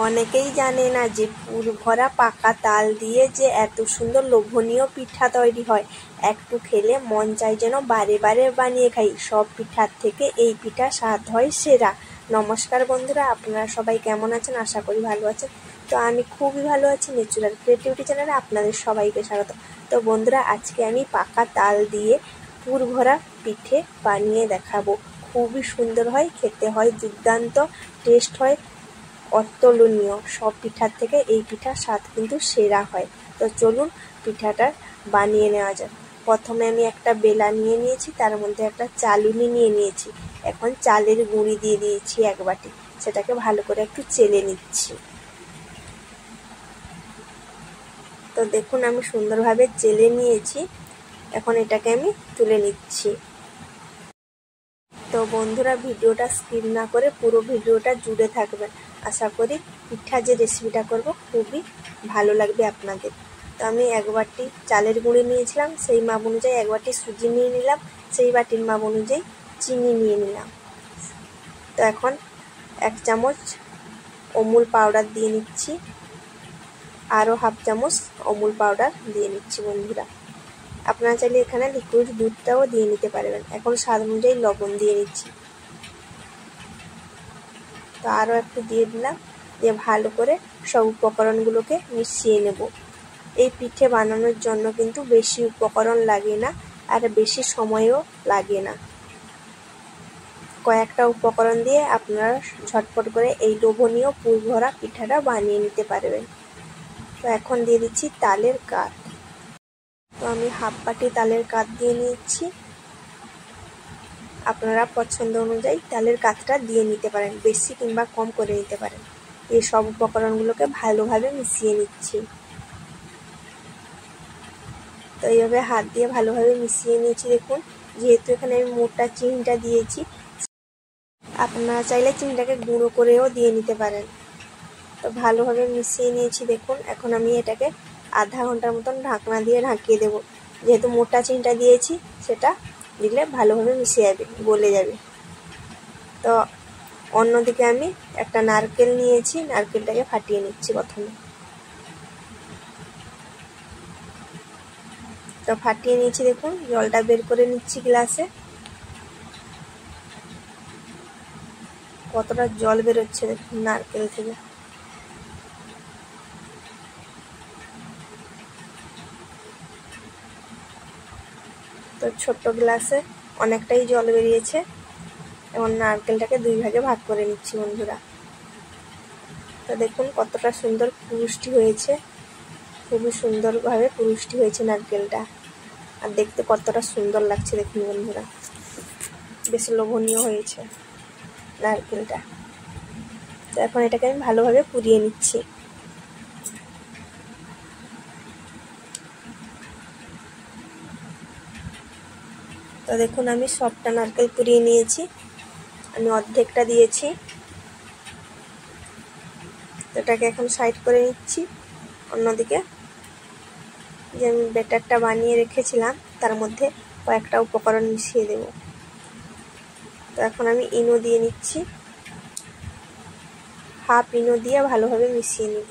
অনেকেই জানে না যে পুর ভরা পাকা তাল দিয়ে যে এত সুন্দর লোভনীয় পিঠা তৈরি হয়। একটু খেলে মন চাই যেন বারে বারে বানিয়ে খাই। সব পিঠার থেকে এই পিঠা স্বাদ হয় সেরা। নমস্কার বন্ধুরা, আপনারা সবাই কেমন আছেন? আশা করি ভালো আছেন। তো আমি খুবই ভালো আছি। ন্যাচুরাল ক্রিয়েটিভিটি চ্যানেলে আপনাদের সবাইকে স্বাগত। তো বন্ধুরা, আজকে আমি পাকা তাল দিয়ে পুর ভরা পিঠে বানিয়ে দেখাবো। খুবই সুন্দর হয়, খেতে হয় দুর্দান্ত, টেস্ট হয় অতুলনীয়। সব পিঠার থেকে এই পিঠার স্বাদ কিন্তু সেরা হয়। তো চলুন পিঠাটা বানিয়ে নেওয়া যাক। প্রথমে আমি একটা বেলা নিয়ে নিয়েছি, তার মধ্যে একটা চালুনি নিয়ে নিয়েছি। এখন চালের গুঁড়ি দিয়ে দিয়েছি 1 বাটি। সেটাকে ভালো করে একটু চেলে নিচ্ছি। তো দেখুন আমি সুন্দরভাবে চেলে নিয়েছি। এখন এটাকে আমি তুলে নিচ্ছি। তো বন্ধুরা, ভিডিওটা স্কিপ না করে পুরো ভিডিওটা জুড়ে থাকবেন। আশা করি পিঠা যে রেসিপিটা করব খুবই ভালো লাগবে আপনাদের। তো আমি 1 বাটি চালের গুঁড়ি নিয়েছিলাম, সেই মাপ অনুযায়ী 1 বাটি সুজি নিয়ে নিলাম, সেই বাটির মাপ অনুযায়ী চিনি নিয়ে নিলাম। তো এখন 1 চামচ অমুল পাউডার দিয়ে নিচ্ছি, আরও 1/2 চামচ অমুল পাউডার দিয়ে নিচ্ছি বন্ধুরা। আপনারা চাইলে এখানে লিকুইড দুধটাও দিয়ে নিতে পারবেন। এখন স্বাদ অনুযায়ী লবণ দিয়ে নিচ্ছি। তো আরও একটু দিয়ে দিলাম, দিয়ে ভালো করে সব উপকরণগুলোকে মিশিয়ে নেব। এই পিঠে বানানোর জন্য কিন্তু বেশি উপকরণ লাগে না, আর বেশি সময়ও লাগে না। কয়েকটা উপকরণ দিয়ে আপনারা ঝটপট করে এই লোভনীয় পুর ভরা পিঠাটা বানিয়ে নিতে পারবেন। তো এখন দিয়ে দিচ্ছি তালের কাঠ। তো আমি 1/2 বাটি তালের কাঠ দিয়ে নিচ্ছি। আপনারা পছন্দ অনুযায়ী তালের কাঠটা দিয়ে নিতে পারেন, বেশি কিংবা কম করে নিতে পারেন। এই সব উপকরণগুলোকে ভালোভাবে মিশিয়ে নিচ্ছি। তো এইভাবে হাত দিয়ে ভালোভাবে মিশিয়ে নিয়েছি। দেখুন, যেহেতু এখানে আমি মোটা চিনিটা দিয়েছি, আপনারা চাইলে চিনিটাকে গুঁড়ো করেও দিয়ে নিতে পারেন। তো ভালোভাবে মিশিয়ে নিয়েছি। দেখুন, এখন আমি এটাকে আধা ঘন্টার মতন ঢাকনা দিয়ে ঢাকিয়ে দেব। যেহেতু মোটা চিনিটা দিয়েছি, সেটা দিলে ভালোভাবে মিশে যাবে, গলে যাবে। তো অন্যদিকে আমি একটা নারকেল নিয়েছি, নারকেলটাকে ফাটিয়ে নিচ্ছি প্রথমে। তো ফাটিয়ে নিয়েছি। দেখুন, জলটা বের করে নিচ্ছি গ্লাসে। কতটা জল বেরোচ্ছে দেখুন নারকেল থেকে। তো ছোট্ট গ্লাসে অনেকটাই জল বেরিয়েছে। এবং নারকেলটাকে 2 ভাগে ভাগ করে নিচ্ছি বন্ধুরা। তো দেখুন কতটা সুন্দর পুরুষ্টি হয়েছে, খুবই সুন্দরভাবে পুরুষ্টি হয়েছে নারকেলটা। আর দেখতে কতটা সুন্দর লাগছে দেখুন বন্ধুরা, বেশ লোভনীয় হয়েছে নারকেলটা। তো এখন এটাকে আমি ভালোভাবে পুড়িয়ে নিচ্ছি। তো দেখুন আমি সবটা নারকেল পুড়িয়ে নিয়েছি। আমি অর্ধেকটা দিয়েছি। তো এটাকে এখন সাইড করে নিচ্ছি। অন্যদিকে যে আমি ব্যাটারটা বানিয়ে রেখেছিলাম, তার মধ্যে কয়েকটা উপকরণ মিশিয়ে দেব। তো এখন আমি ইনো দিয়ে নিচ্ছি, 1/2 ইনো দিয়ে ভালোভাবে মিশিয়ে নিব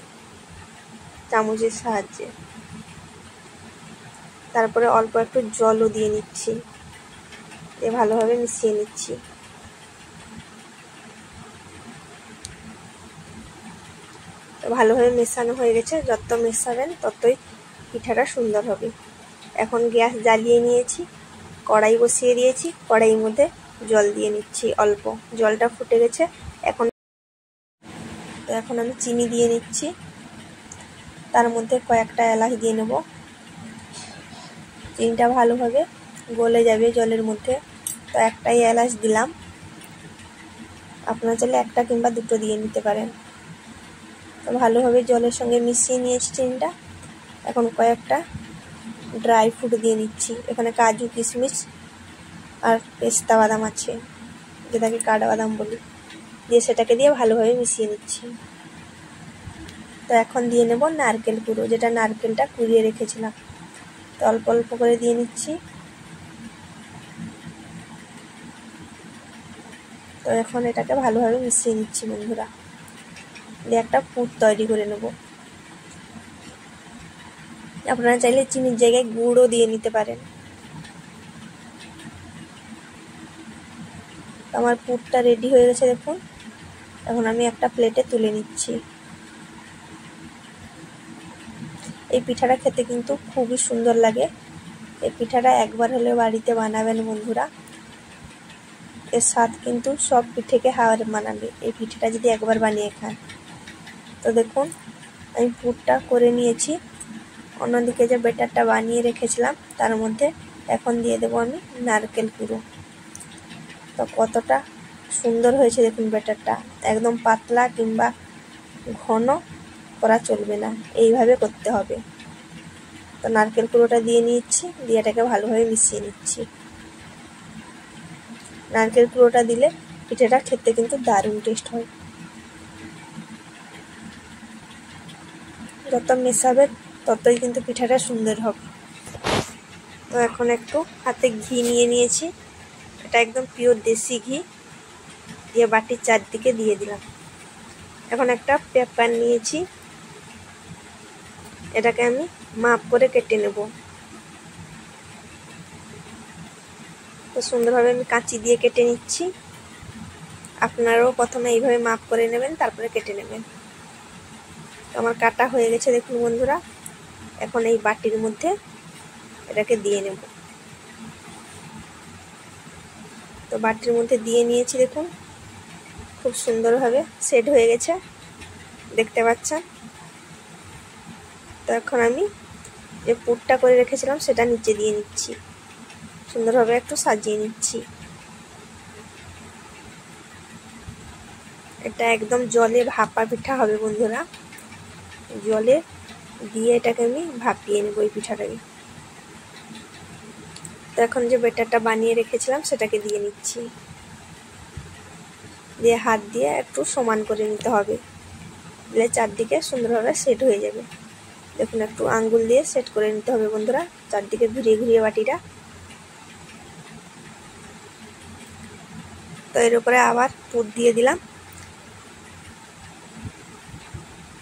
চামচের সাহায্যে। তারপরে অল্প একটু জলও দিয়ে নিচ্ছি, দিয়ে ভালোভাবে মিশিয়ে নিচ্ছি। তো ভালোভাবে মেশানো হয়ে গেছে। যত মেশাবেন ততই পিঠাটা সুন্দর হবে। এখন গ্যাস জ্বালিয়ে নিয়েছি, কড়াই বসিয়ে দিয়েছি। কড়াইয়ের মধ্যে জল দিয়ে নিচ্ছি অল্প। জলটা ফুটে গেছে। এখন আমি চিনি দিয়ে নিচ্ছি, তার মধ্যে কয়েকটা এলাচ দিয়ে নেব। চিনিটা ভালোভাবে গলে যাবে জলের মধ্যে। তো একটাই এলাচ দিলাম, আপনারা চাইলে 1টা কিংবা 2টো দিয়ে নিতে পারেন। তো ভালোভাবে জলের সঙ্গে মিশিয়ে নিয়েছি চিনিটা। এখন কয়েকটা ড্রাই ফ্রুট দিয়ে নিচ্ছি। এখানে কাজু, কিশমিশ আর পেস্তা বাদাম আছে, যেটাকে কাঠবাদাম বলি, দিয়ে সেটাকে দিয়ে ভালোভাবে মিশিয়ে নিচ্ছি। তো এখন দিয়ে নেব নারকেল কুড়ো, যেটা নারকেলটা কুড়িয়ে রেখেছিলাম। তো অল্প অল্প করে দিয়ে নিচ্ছি। তো এখন এটাকে ভালোভাবে মিশিয়ে নিচ্ছি বন্ধুরা। দিয়ে একটা পুর তৈরি করে নেব। আপনারা চাইলে চিনির জায়গায় গুড়ও দিয়ে নিতে পারেন। আমার পুরটা রেডি হয়ে গেছে দেখুন। এখন আমি একটা প্লেটে তুলে নিচ্ছি। এই পিঠাটা খেতে কিন্তু খুবই সুন্দর লাগে। এই পিঠাটা একবার হলে বাড়িতে বানাবেন বন্ধুরা, এর স্বাদ কিন্তু সব পিঠেকে হার মানাবে এই পিঠাটা যদি একবার বানিয়ে খান। তো দেখুন আমি পুরটা করে নিয়েছি। অন্যদিকে যে ব্যাটারটা বানিয়ে রেখেছিলাম তার মধ্যে এখন দিয়ে দেবো আমি নারকেল কুড়ো। তো কতটা সুন্দর হয়েছে দেখুন ব্যাটারটা, একদম পাতলা কিংবা ঘন করা চলবে না, এইভাবে করতে হবে। তো নারকেল কুড়োটা দিয়ে নিচ্ছি, দিয়ে এটাকে ভালোভাবে মিশিয়ে নিচ্ছি। নারকেল কুড়োটা দিলে পিঠাটা খেতে কিন্তু দারুণ টেস্ট হয়। যত মেশাবে ততই কিন্তু পিঠাটা সুন্দর হবে। তো এখন একটু হাতে ঘি নিয়ে নিয়েছি, এটা একদম পিওর দেশি ঘি, দিয়ে বাটির চারদিকে দিয়ে দিলাম। এখন একটা পেপার নিয়েছি, এটাকে আমি মাপ করে কেটে নেব। তো সুন্দরভাবে আমি কাঁচি দিয়ে কেটে নিচ্ছি। আপনারাও প্রথমে এইভাবে মাপ করে নেবেন, তারপরে কেটে নেবেন। তো আমার কাটা হয়ে গেছে দেখুন বন্ধুরা। এখন এই বাটির মধ্যে এটাকে দিয়ে নেব। তো বাটির মধ্যে দিয়ে নিয়েছি দেখুন, খুব সুন্দরভাবে সেট হয়ে গেছে, দেখতে পাচ্ছেন। তো এখন আমি যে পুরটা করে রেখেছিলাম সেটা নিচে দিয়ে নিচ্ছি, সুন্দরভাবে একটু সাজিয়ে নিচ্ছি। এটা একদম জলে ভাপা পিঠা হবে বন্ধুরা, জলে দিয়ে এটাকে আমি ভাপিয়ে নেব এই পিঠাটাকে। তো এখন যে ব্যাটারটা বানিয়ে রেখেছিলাম সেটাকে দিয়ে নিচ্ছি, দিয়ে হাত দিয়ে একটু সমান করে নিতে হবে, দিলে চারদিকে সুন্দরভাবে সেট হয়ে যাবে। দেখুন একটু আঙ্গুল দিয়ে সেট করে নিতে হবে বন্ধুরা, চারদিকে ঘুরিয়ে ঘুরিয়ে বাটিটা। তো এর উপরে আবার পুর দিয়ে দিলাম,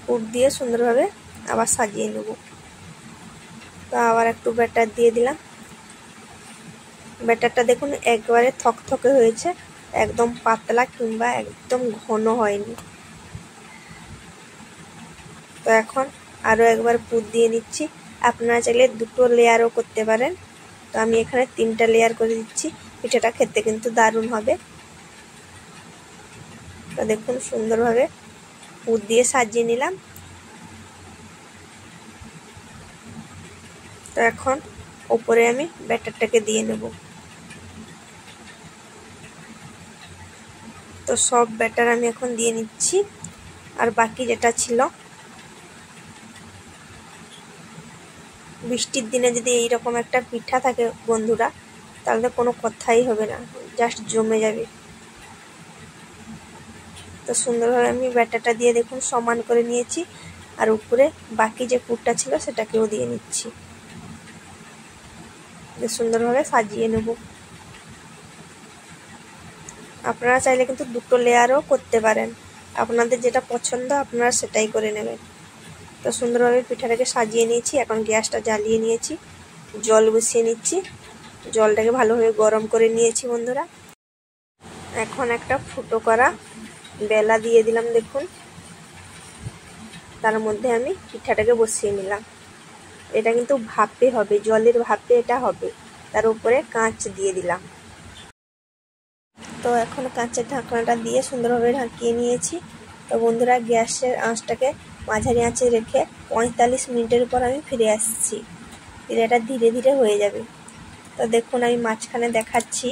পুর দিয়ে সুন্দরভাবে আবার সাজিয়ে নেব। তো আবার একটু ব্যাটার দিয়ে দিলাম। ব্যাটারটা দেখুন একবারে থকথকে হয়েছে, একদম পাতলা কিংবা একদম ঘন হয়নি। তো এখন আরও একবার পুর দিয়ে নিচ্ছি। আপনারা চাইলে দুটো লেয়ারও করতে পারেন, তো আমি এখানে 3টা লেয়ার করে দিচ্ছি। পিঠাটা খেতে কিন্তু দারুণ হবে। তো দেখুন সুন্দরভাবে পুর দিয়ে সাজিয়ে নিলাম। তো এখন উপরে আমি ব্যাটারটাকে দিয়ে নেব। তো সব ব্যাটার আমি এখন দিয়ে নিচ্ছি, আর বাকি যেটা ছিল, বৃষ্টির দিনে যদি এইরকম একটা পিঠা থাকে বন্ধুরা, তাহলে কোনো কথাই হবে না, জাস্ট জমে যাবে। তো সুন্দরভাবে আমি ব্যাটারটা দিয়ে দেখুন সমান করে নিয়েছি, আর উপরে বাকি যে পুরটা ছিল সেটাকেও দিয়ে নিচ্ছি, সুন্দরভাবে সাজিয়ে নেব। আপনারা চাইলে কিন্তু দুটো লেয়ারও করতে পারেন, আপনাদের যেটা পছন্দ আপনারা সেটাই করে নেবেন। তো সুন্দরভাবে পিঠাটাকে সাজিয়ে নিয়েছি। এখন গ্যাসটা জ্বালিয়ে নিয়েছি, জল বসিয়ে নিচ্ছি, জলটাকে ভালোভাবে গরম করে নিয়েছি বন্ধুরা। এখন একটা ফুটো করা বেলা দিয়ে দিলাম দেখুন, তার মধ্যে আমি পিঠাটাকে বসিয়ে নিলাম। এটা কিন্তু ভাপে হবে, জলের ভাপে এটা হবে। তার উপরে কাঁচ দিয়ে দিলাম। তো এখন কাঁচের ঢাকনাটা দিয়ে সুন্দরভাবে ঢাকিয়ে নিয়েছি। তো বন্ধুরা গ্যাসের আঁচটাকে মাঝারি আঁচে রেখে 45 মিনিটের পর আমি ফিরে আসছি, এটা ধীরে ধীরে হয়ে যাবে। তো দেখুন আমি মাঝখানে দেখাচ্ছি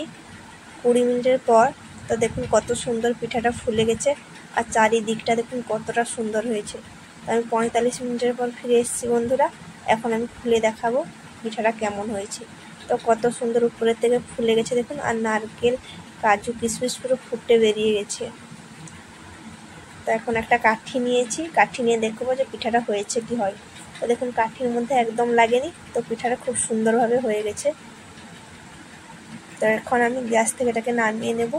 20 মিনিটের পর। তো দেখুন কত সুন্দর পিঠাটা ফুলে গেছে, আর চারিদিকটা দেখুন কতটা সুন্দর হয়েছে। তো আমি 45 মিনিটের পর ফিরে এসেছি বন্ধুরা। এখন আমি খুলে দেখাবো পিঠাটা কেমন হয়েছে। তো কত সুন্দর উপরের থেকে ফুলে গেছে দেখুন, আর নারকেল কাজু কিশমিশ পুরো ফুটে বেরিয়ে গেছে। তো এখন একটা কাঠি নিয়েছি, কাঠি নিয়ে দেখবো যে পিঠাটা হয়েছে কি হয়। তো দেখুন কাঠির মধ্যে একদম লাগেনি, তো পিঠাটা খুব সুন্দরভাবে হয়ে গেছে। তো এখন আমি গ্যাস থেকে এটাকে নামিয়ে নেব,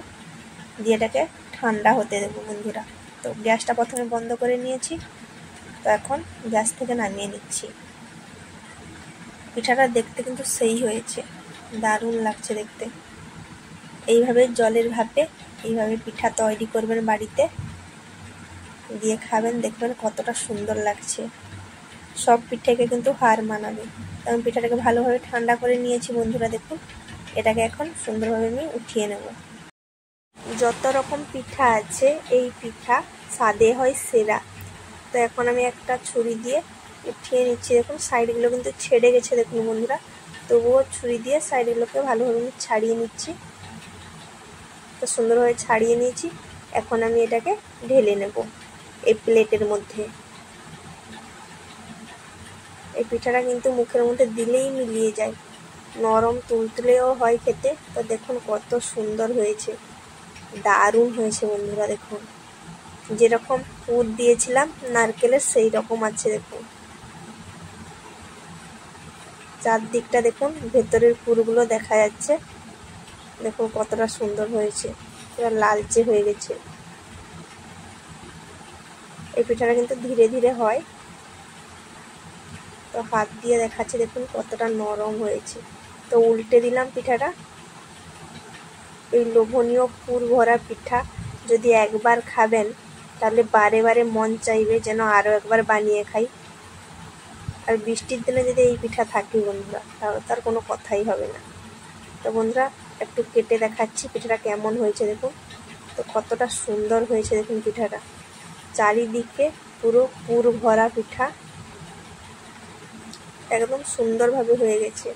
দিয়ে এটাকে ঠান্ডা হতে দেবো বন্ধুরা। তো গ্যাসটা প্রথমে বন্ধ করে নিয়েছি, তো এখন গ্যাস থেকে নামিয়ে নিচ্ছি। পিঠাটা দেখতে কিন্তু সেই হয়েছে, দারুণ লাগছে দেখতে। এইভাবে জলের ভাপে এইভাবে পিঠা তৈরি করবেন বাড়িতে, দিয়ে খাবেন, দেখবেন কতটা সুন্দর লাগছে। সব পিঠাকে কিন্তু হার মানাবে। আমি পিঠাটাকে ভালোভাবে ঠান্ডা করে নিয়েছি বন্ধুরা। দেখুন, এটাকে এখন সুন্দরভাবে আমি উঠিয়ে নেব। যত রকম পিঠা আছে এই পিঠা স্বাদে হয় সেরা। তো এখন আমি একটা ছুরি দিয়ে উঠিয়ে নিচ্ছি। দেখুন সাইডগুলো কিন্তু ছেড়ে গেছে দেখুন বন্ধুরা, তবুও ছুরি দিয়ে সাইডগুলোকে ভালোভাবে আমি ছাড়িয়ে নিচ্ছি। তো সুন্দরভাবে ছাড়িয়ে নিয়েছি। এখন আমি এটাকে ঢেলে নেব এই প্লেটের মধ্যে। এই পিঠাটা কিন্তু মুখের মধ্যে দিলেই মিলিয়ে যায়, নরম তুলতুলেও হয় খেতে। তো দেখুন কত সুন্দর হয়েছে, দারুণ হয়েছে বন্ধুরা। দেখুন যেরকম পুর দিয়েছিলাম নারকেলের সেই রকম আছে। দেখুন চারদিকটা দেখুন, ভেতরের পুরগুলো দেখা যাচ্ছে। দেখুন কতটা সুন্দর হয়েছে, পুরো লালচে হয়ে গেছে। এই পিঠাটা কিন্তু ধীরে ধীরে হয়, তো হাত দিয়ে দেখাচ্ছে দেখুন কতটা নরম হয়েছে। তো উল্টে দিলাম পিঠাটা। এই লোভনীয় পুর ভরা পিঠা যদি একবার খাবেন তাহলে বারে বারে মন চাইবে যেন আরও একবার বানিয়ে খাই। আর বৃষ্টির দিনে যদি এই পিঠা থাকে বন্ধুরা, তাহলে তার কোনো কথাই হবে না। তো বন্ধুরা একটু কেটে দেখাচ্ছি পিঠাটা কেমন হয়েছে। দেখুন তো কতটা সুন্দর হয়েছে দেখুন পিঠাটা, চারিদিকে পুরো পুর ভরা পিঠা, একদম সুন্দরভাবে হয়ে গেছে।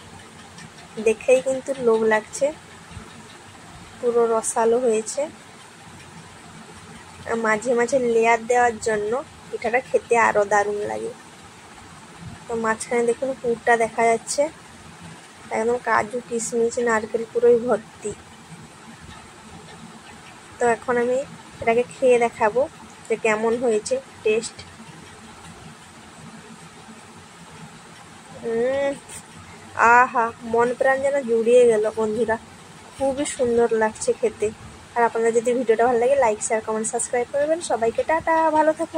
দেখেই কিন্তু লোভ লাগছে, পুরো রসালো হয়েছে। আর মাঝে মাঝে লেয়ার দেওয়ার জন্য পিঠাটা খেতে আরও দারুণ লাগে। তো মাঝখানে দেখুন পুরটা দেখা যাচ্ছে, একদম কাজু কিশমিশ নারকেল পুরোই ভর্তি। তো এখন আমি এটাকে খেয়ে দেখাবো যে কেমন হয়েছে টেস্ট। আহা, মন প্রাণ যেন জুড়িয়ে গেল বন্ধুরা, খুবই সুন্দর লাগছে খেতে। আর আপনাদের যদি ভিডিওটা ভালো লাগে লাইক শেয়ার কমেন্ট সাবস্ক্রাইব করবেন। সবাইকে টাটা, ভালো থাকুন।